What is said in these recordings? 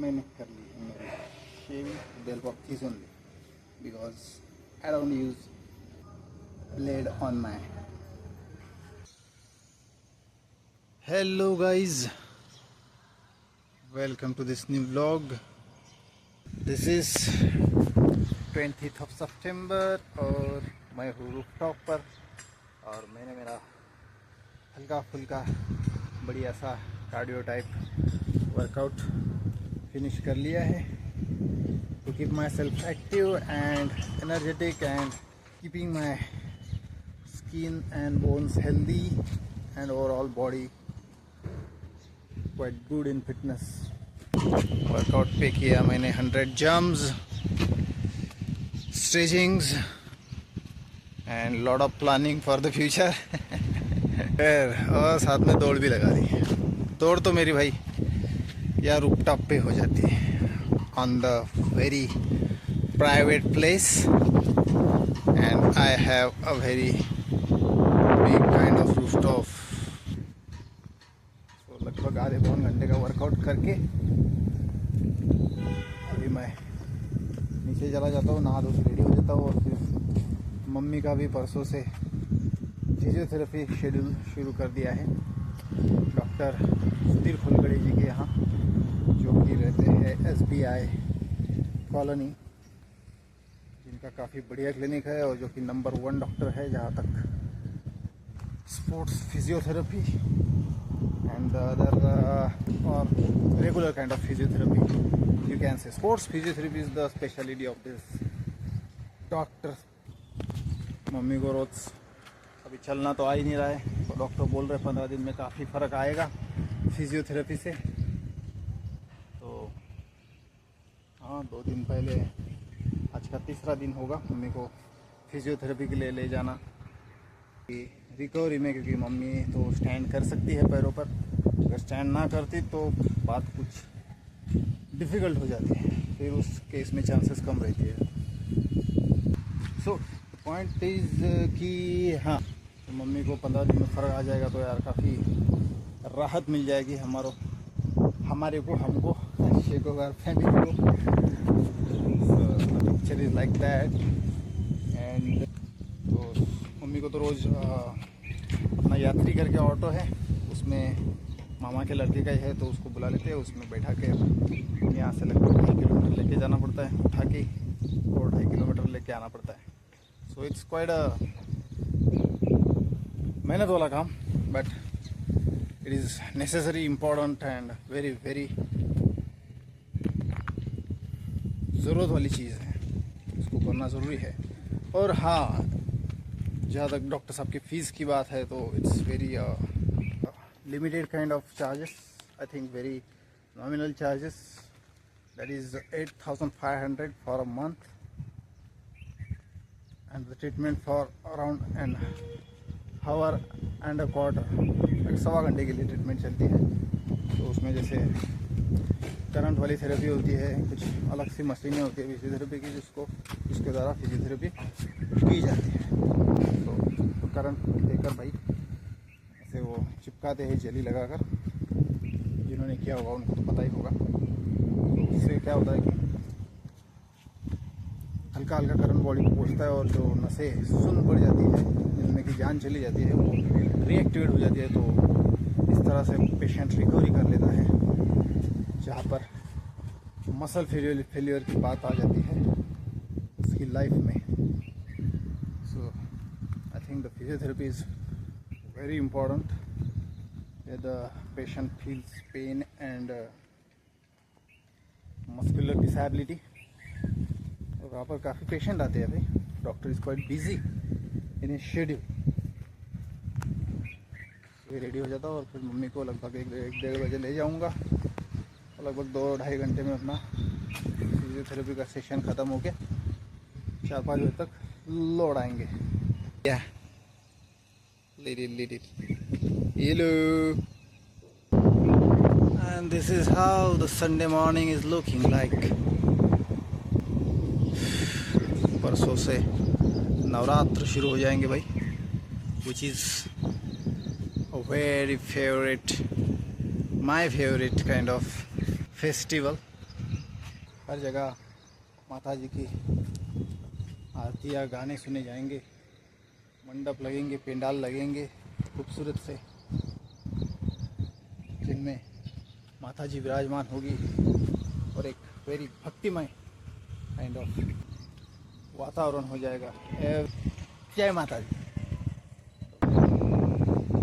मैंने कर ली मेरी shaving bell box only because I don't use blade on my. Hello guys, welcome to this new vlog. This is 20th of September और मैं हूँ rooftop पर और मैंने मेरा हल्का फुल्का बढ़िया सा कार्डियो टाइप वर्कआउट फिनिश कर लिया है to keep myself active and energetic and keeping my skin and bones healthy and overall body quite good in fitness. Workout पे किया मैंने 100 jumps, stretchings and lot of planning for the future. और साथ में दौड़ भी लगा दी। दौड़ तो मेरी भाई या रूफटॉप पे हो जाती है on the very private place and I have a very big kind of rooftop. So लगभग आधे पौन घंटे का वर्कआउट करके अभी मैं नीचे चला जाता हूँ, नहा धो के रेडी हो जाता हूँ और फिर मम्मी का भी परसों से फिजियोथेरेपी शेड्यूल शुरू कर दिया है डॉक्टर सुधीर फुलगड़ी जी के यहाँ, जो कि रहते हैं SBI कॉलोनी, जिनका काफ़ी बढ़िया क्लिनिक है और जो कि नंबर 1 डॉक्टर है जहाँ तक स्पोर्ट्स फिजियोथेरेपी एंड अदर और regular kind of physiotherapy you can say. Sports physiotherapy is the speciality of this doctor. Mummy को रोज़ अभी चलना तो आ ही नहीं रहा है, तो डॉक्टर बोल रहे 15 दिन में काफ़ी फ़र्क आएगा फिजियोथेरेपी से। हाँ, 2 दिन पहले, आज का तीसरा दिन होगा मम्मी को फिजियोथेरेपी के लिए ले जाना रिकवरी में, क्योंकि मम्मी तो स्टैंड कर सकती है पैरों पर, अगर स्टैंड ना करती तो बात कुछ डिफ़िकल्ट हो जाती है, फिर उस केस में चांसेस कम रहती है। सो पॉइंट इज़ कि हाँ, तो मम्मी को 15 दिन में फ़र्क आ जाएगा तो यार काफ़ी राहत मिल जाएगी हमारे को हमको शेको और फैमिली को। Picture is like that and तो मम्मी को तो रोज़ अपना यात्री करके ऑटो है, उसमें मामा के लड़के का ही है तो उसको बुला लेते हैं, उसमें बैठा के यहाँ से लगभग 2.5 किलोमीटर लेके जाना पड़ता है, उठा के और 2.5 किलोमीटर लेके आना पड़ता है। सो इट्स क्वाइट अ मेहनत वाला काम, but it is necessary, important and very very ज़रूरत वाली चीज़ है, इसको करना ज़रूरी है। और हाँ, जहाँ तक डॉक्टर साहब की फ़ीस की बात है तो it's very limited kind of charges, I think very nominal charges, that is 8,500 for a month and the treatment for around an hour and a quarter, 1.25 घंटे के लिए ट्रीटमेंट चलती है। तो उसमें जैसे करंट वाली थेरेपी होती है, कुछ अलग सी मशीनें होती है फिजियोथेरेपी की, जिसके द्वारा फिजियोथेरेपी की जाती है। तो करंट देकर भाई ऐसे वो चिपकाते हैं जेली लगाकर, जिन्होंने किया होगा उनको तो पता ही होगा। तो उससे क्या होता है कि हल्का हल्का करंट बॉडी को पहुँचता है और जो नसें सुन्न पड़ जाती है, जिनमें की जान चली जाती है, वो रीएक्टिवेट हो जाती है। तो इस तरह से पेशेंट रिकवरी कर लेता है। जहाँ पर मसल फेलियर की बात आ जाती है उसकी लाइफ में। So I think the physiotherapy is very important, the patient feels pain and muscular disability. और वहाँ पर काफ़ी पेशेंट आते हैं भाई, doctor is quite busy in his schedule. ये रेडी हो जाता हूँ और फिर मम्मी को लगभग 1-1:30 बजे ले जाऊँगा, लगभग 2-2.5 घंटे में अपना फिजियोथेरेपी का सेशन ख़त्म हो के 4-5 बजे तक लौट आएंगे। Yeah, little. Hello. And this is how the Sunday morning is looking like. परसों से नवरात्र शुरू हो जाएंगे भाई, which is a very favorite, my favorite kind of festival. हर जगह माता जी की आरतियाँ गाने सुने जाएंगे, मंडप लगेंगे, पंडाल लगेंगे खूबसूरत से, जिनमें माता जी विराजमान होगी और एक वेरी भक्तिमय काइंड ऑफ वातावरण हो जाएगा। जय माता जी।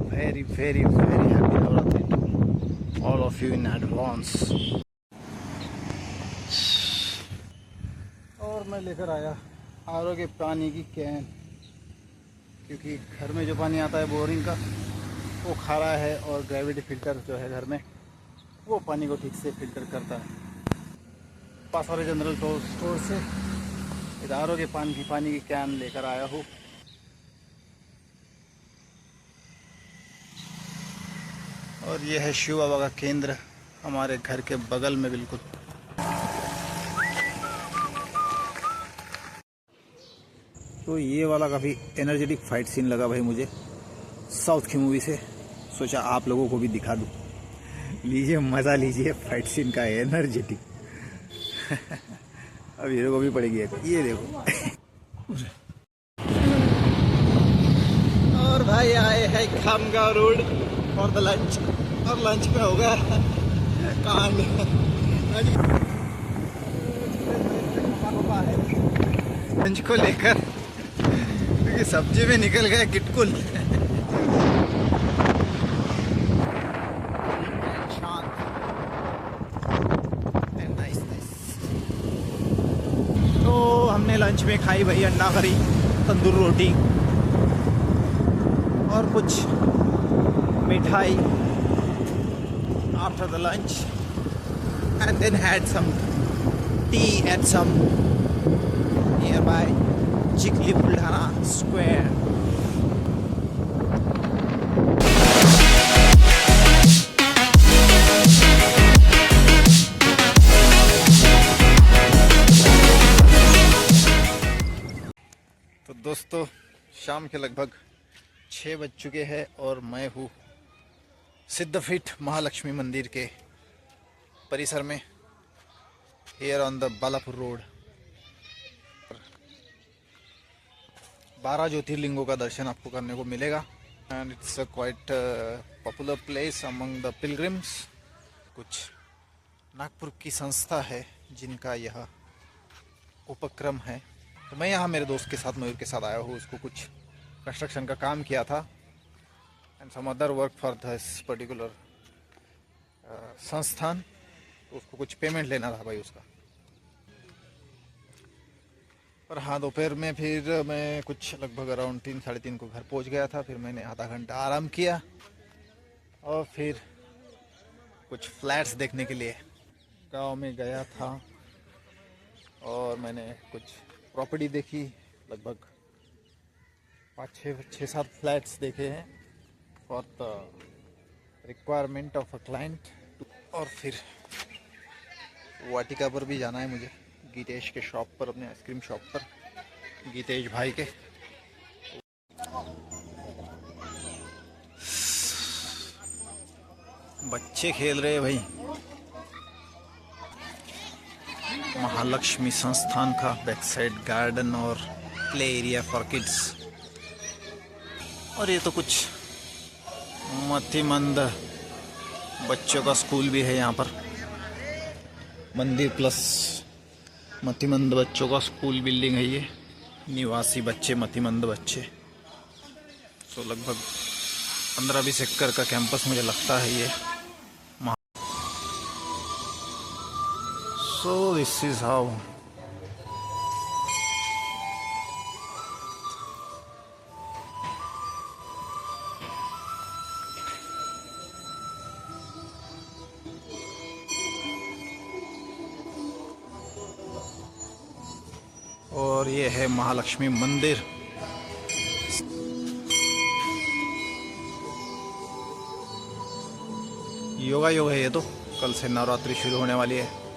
Very very very happy Navratri to all of you in advance. और मैं लेकर आया आरओ के पानी की कैन, क्योंकि घर में जो पानी आता है बोरिंग का वो खारा है और ग्रेविटी फिल्टर जो है घर में वो पानी को ठीक से फिल्टर करता है। पास वाले जनरल स्टोर से इस आरओ के पानी की कैन लेकर आया हूँ। और ये है शिव बाबा का केंद्र हमारे घर के बगल में बिल्कुल। तो ये वाला काफ़ी एनर्जेटिक फाइट सीन लगा भाई मुझे, साउथ की मूवी से, सोचा आप लोगों को भी दिखा दूँ। लीजिए मज़ा लीजिए फाइट सीन का एनर्जेटिक। अब हीरो को भी पड़ेगी ये देखो। और भाई आए हैं Khamgaon road for the lunch, और लंच में होगा कांड। लंच को लेकर क्योंकि सब्जी में निकल गया किटकुल। तो हमने लंच में खाई भाई अंडा करी, तंदूर रोटी और कुछ मिठाई after the lunch, and then had some tea at some nearby Chikhli Buldhana square. तो दोस्तों शाम के लगभग 6 बज चुके हैं और मैं हूँ सिद्धपीठ महालक्ष्मी मंदिर के परिसर में, here on the Balapur road. 12 ज्योतिर्लिंगों का दर्शन आपको करने को मिलेगा and it's a quite popular place among the pilgrims. कुछ नागपुर की संस्था है जिनका यह उपक्रम है। तो मैं यहाँ मेरे दोस्त के साथ, मयूर के साथ आया हूँ। उसको कुछ कंस्ट्रक्शन का काम किया था and some other work for this particular संस्थान, तो उसको कुछ पेमेंट लेना था भाई उसका। और हाँ, दोपहर में फिर मैं कुछ लगभग अराउंड 3 साढ़े 3 को घर पहुँच गया था। फिर मैंने आधा घंटा आराम किया और फिर कुछ फ्लैट्स देखने के लिए गांव में गया था और मैंने कुछ प्रॉपर्टी देखी। लगभग 5-6-7 फ्लैट्स देखे हैं for the requirement of a client. और फिर वाटिका पर भी जाना है मुझे, गीतेश के शॉप पर, अपने आइसक्रीम शॉप पर, गीतेश भाई के। बच्चे खेल रहे हैं भाई, महालक्ष्मी संस्थान का बैक साइड गार्डन और प्ले एरिया फॉर किड्स। और ये तो कुछ मतिमंद बच्चों का स्कूल भी है यहाँ पर, मंदिर प्लस मतिमंद बच्चों का स्कूल बिल्डिंग है ये, निवासी बच्चे, मतिमंद बच्चे। तो लगभग 15-20 एकड़ का कैंपस मुझे लगता है ये। So this is how और ये है महालक्ष्मी मंदिर। योगा योग है ये तो, कल से नवरात्रि शुरू होने वाली है।